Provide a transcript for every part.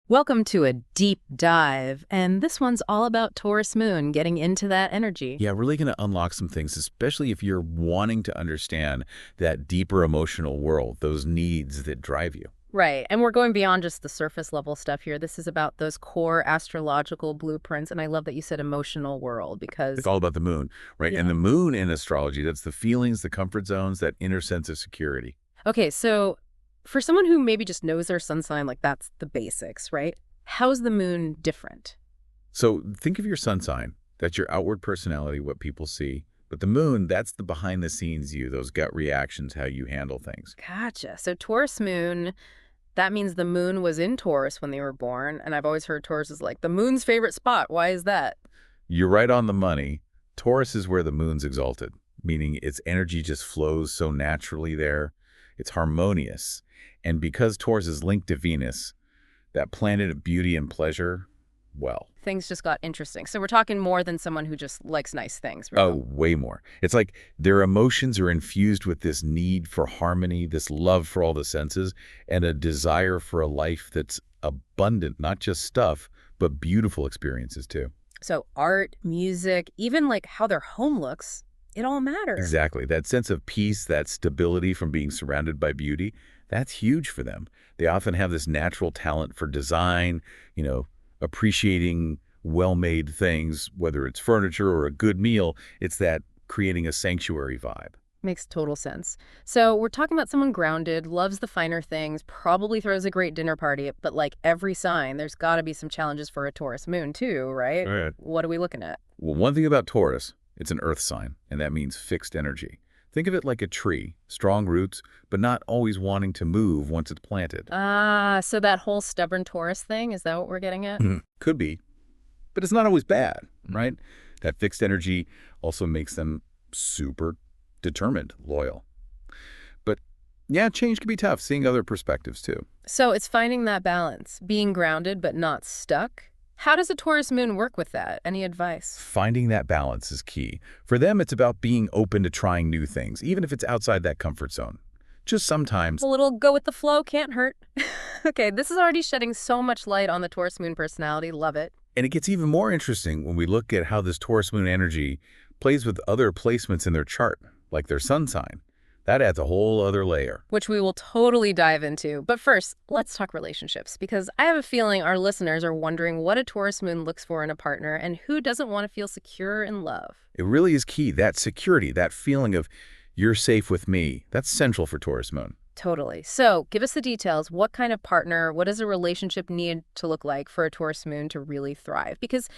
Welcome to a deep dive, and this one's all about Taurus moon, getting into that energy. Yeah, really going to unlock some things, especially if you're wanting to understand that deeper emotional world, those needs that drive you. Right, and we're going beyond just the surface level stuff here. This is about those core astrological blueprints, and I love that you said emotional world It's because, all about the moon, right? And yeah. the moon in astrology, that's the feelings, the comfort zones, that inner sense of security. Okay, so for someone who maybe just knows their sun sign, like that's the basics, right? How's the moon different? So think of your sun sign. That's your outward personality, what people see. But the moon, that's the behind the scenes you, those gut reactions, how you handle things. Gotcha. So Taurus moon, that means the moon was in Taurus when they were born, and I've always heard Taurus is like the moon's favorite spot. Why is that? You're right on the money. Taurus is where the moon's exalted, meaning its energy just flows so naturally there. It's harmonious. And because Taurus is linked to Venus, that planet of beauty and pleasure, well, Things just got interesting. So we're talking more than someone who just likes nice things, oh, Virgo. way more. It's like their emotions are infused with this need for harmony, this love for all the senses, and a desire for a life that's abundant, not just stuff, but beautiful experiences too. So art, music, even like how their home looks, it all matters. Exactly. That sense of peace, that stability from being surrounded by beauty, that's huge for them. They often have this natural talent for design, appreciating well-made things, whether it's furniture or a good meal. It's that creating a sanctuary vibe. Makes total sense. So we're talking about someone grounded, loves the finer things, probably throws a great dinner party, but like every sign, there's got to be some challenges for a Taurus moon too, right? Right. What are we looking at? Well, one thing about Taurus, it's an earth sign, and that means fixed energy. Think of it like a tree, strong roots, but not always wanting to move once it's planted. Ah, so that whole stubborn Taurus thing, is that what we're getting at? Could be, but it's not always bad, right? That fixed energy also makes them super determined, loyal. But yeah, change can be tough, seeing other perspectives too. So it's finding that balance, being grounded but not stuck. How does a Taurus moon work with that? Any advice? Finding that balance is key. For them, it's about being open to trying new things, even if it's outside that comfort zone. Just sometimes, A little go with the flow can't hurt. Okay, this is already shedding so much light on the Taurus moon personality. Love it. and it gets even more interesting when we look at how this Taurus moon energy plays with other placements in their chart, like their sun sign. That adds a whole other layer. Which we will totally dive into. But first, let's talk relationships, because I have a feeling our listeners are wondering what a Taurus moon looks for in a partner and who doesn't want to feel secure in love. It really is key, that security, that feeling of you're safe with me. That's central for Taurus moon. Totally. So give us the details. What kind of partner, what does a relationship need to look like for a Taurus moon to really thrive? Because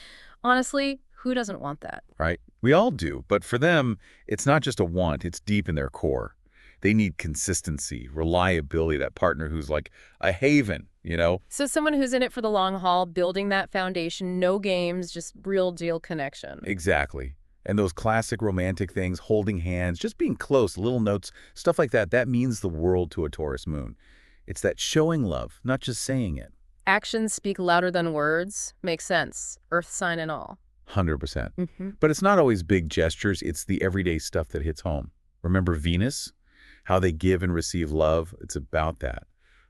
honestly, who doesn't want that? Right? We all do, but for them, it's not just a want, it's deep in their core. They need consistency, reliability, that partner who's like a haven. So someone who's in it for the long haul, building that foundation, no games, just real deal connection. Exactly. And those classic romantic things, holding hands, just being close, little notes, stuff like that, that means the world to a Taurus moon. It's that showing love, not just saying it. Actions speak louder than words. Makes sense. Earth sign and all. 100%. Mm-hmm. But it's not always big gestures, it's the everyday stuff that hits home. Remember Venus? How they give and receive love? It's about that.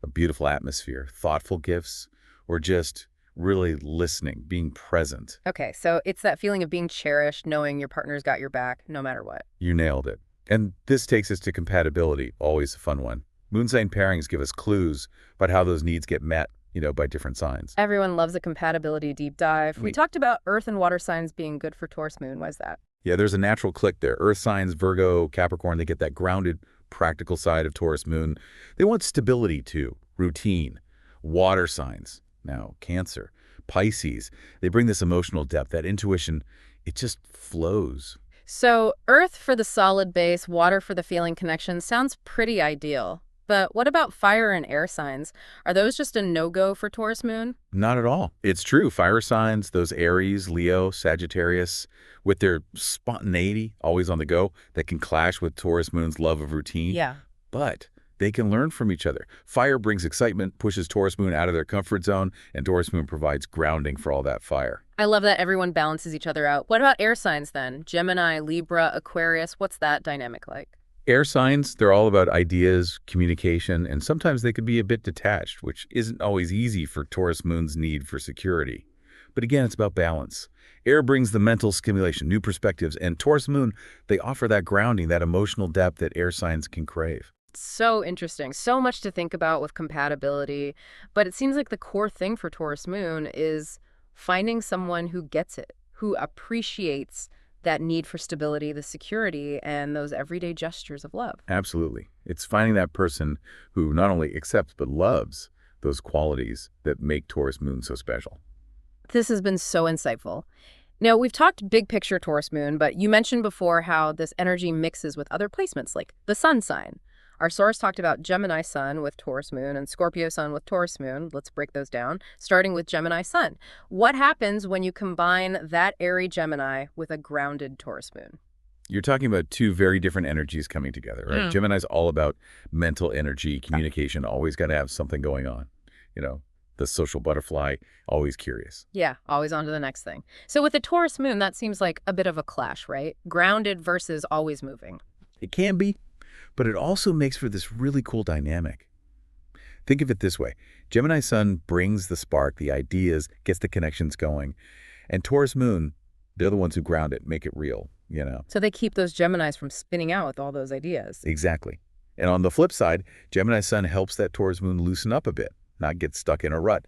A beautiful atmosphere, thoughtful gifts, or just really listening, being present. Okay, so it's that feeling of being cherished, knowing your partner's got your back no matter what. You nailed it. And this takes us to compatibility, always a fun one. Moon sign pairings give us clues about how those needs get met, by different signs. Everyone loves a compatibility deep dive. We talked about earth and water signs being good for Taurus moon. Why is that? Yeah, there's a natural click there. Earth signs, Virgo, Capricorn, they get that grounded, practical side of Taurus moon. They want stability too, routine. Water signs, now Cancer, Pisces, they bring this emotional depth, that intuition, it just flows. So earth for the solid base, water for the feeling connection sounds pretty ideal. But what about fire and air signs? Are those just a no-go for Taurus moon? Not at all. It's true. Fire signs, those Aries, Leo, Sagittarius, with their spontaneity, always on the go, that can clash with Taurus moon's love of routine. Yeah. But they can learn from each other. Fire brings excitement, pushes Taurus moon out of their comfort zone, and Taurus moon provides grounding for all that fire. I love that everyone balances each other out. What about air signs then? Gemini, Libra, Aquarius, what's that dynamic like? Air signs, they're all about ideas, communication, and sometimes they could be a bit detached, which isn't always easy for Taurus moon's need for security. But again, it's about balance. Air brings the mental stimulation, new perspectives, and Taurus moon, they offer that grounding, that emotional depth that air signs can crave. So interesting. So much to think about with compatibility. But it seems like the core thing for Taurus Moon is finding someone who gets it, who appreciates that need for stability, the security, and those everyday gestures of love. Absolutely. It's finding that person who not only accepts but loves those qualities that make Taurus moon so special. This has been so insightful. Now, we've talked big picture Taurus Moon, but you mentioned before how this energy mixes with other placements, like the sun sign. Our source talked about Gemini Sun with Taurus Moon and Scorpio Sun with Taurus Moon. Let's break those down, starting with Gemini Sun. What happens when you combine that airy Gemini with a grounded Taurus Moon? You're talking about two very different energies coming together, right? Gemini's all about mental energy, communication, always got to have something going on. You know, the social butterfly, always curious. Yeah, always on to the next thing. So with the Taurus Moon, that seems like a bit of a clash, right? Grounded versus always moving. It can be, but it also makes for this really cool dynamic. Think of it this way. Gemini Sun brings the spark, the ideas, gets the connections going. And Taurus Moon, they're the ones who ground it, make it real, you know. So they keep those Geminis from spinning out with all those ideas. Exactly. And on the flip side, Gemini Sun helps that Taurus Moon loosen up a bit, not get stuck in a rut.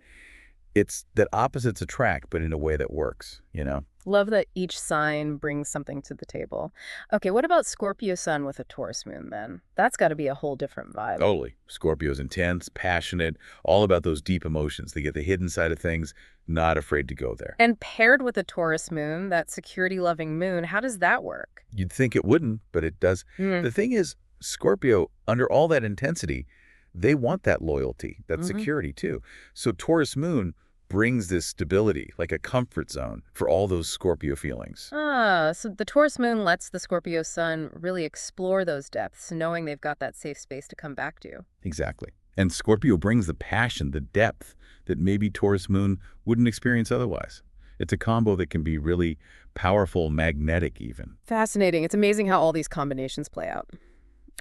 It's that opposites attract, but in a way that works, you know. Love that each sign brings something to the table. Okay, what about Scorpio Sun with a Taurus Moon then? That's got to be a whole different vibe. Totally. Scorpio's intense, passionate, all about those deep emotions. They get the hidden side of things, not afraid to go there. And paired with a Taurus Moon, that security-loving moon, how does that work? You'd think it wouldn't, but it does. The thing is, Scorpio, under all that intensity, they want that loyalty, that security too. So Taurus Moon brings this stability, like a comfort zone for all those Scorpio feelings. So the Taurus Moon lets the Scorpio Sun really explore those depths, knowing they've got that safe space to come back to. Exactly. And Scorpio brings the passion, the depth that maybe Taurus Moon wouldn't experience otherwise. It's a combo that can be really powerful, magnetic even. Fascinating. It's amazing how all these combinations play out.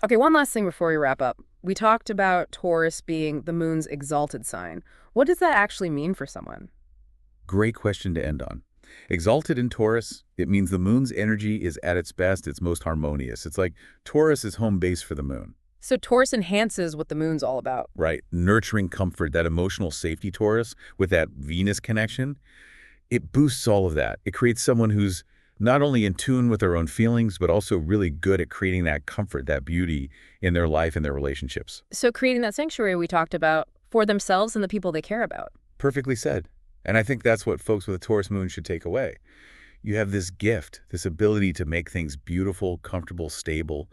Okay, one last thing before we wrap up. We talked about Taurus being the moon's exalted sign. What does that actually mean for someone? Great question to end on. Exalted in Taurus, it means the moon's energy is at its best, it's most harmonious. It's like Taurus is home base for the moon. So Taurus enhances what the moon's all about. Right. Nurturing comfort, that emotional safety Taurus with that Venus connection, it boosts all of that. It creates someone who's not only in tune with their own feelings, but also really good at creating that comfort, that beauty in their life and their relationships. So creating that sanctuary we talked about for themselves and the people they care about. Perfectly said. And I think that's what folks with a Taurus moon should take away. You have this gift, this ability to make things beautiful, comfortable, stable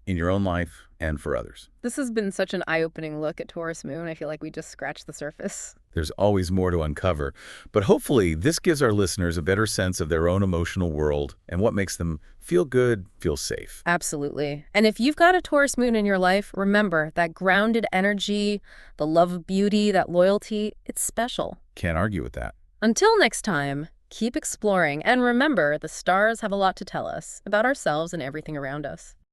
in your own life and for others. This has been such an eye-opening look at Taurus Moon. I feel like we just scratched the surface. There's always more to uncover, but hopefully this gives our listeners a better sense of their own emotional world and what makes them feel good, feel safe. Absolutely. And if you've got a Taurus Moon in your life, remember that grounded energy, the love of beauty, that loyalty, it's special. Can't argue with that. Until next time, keep exploring, and remember, the stars have a lot to tell us about ourselves and everything around us.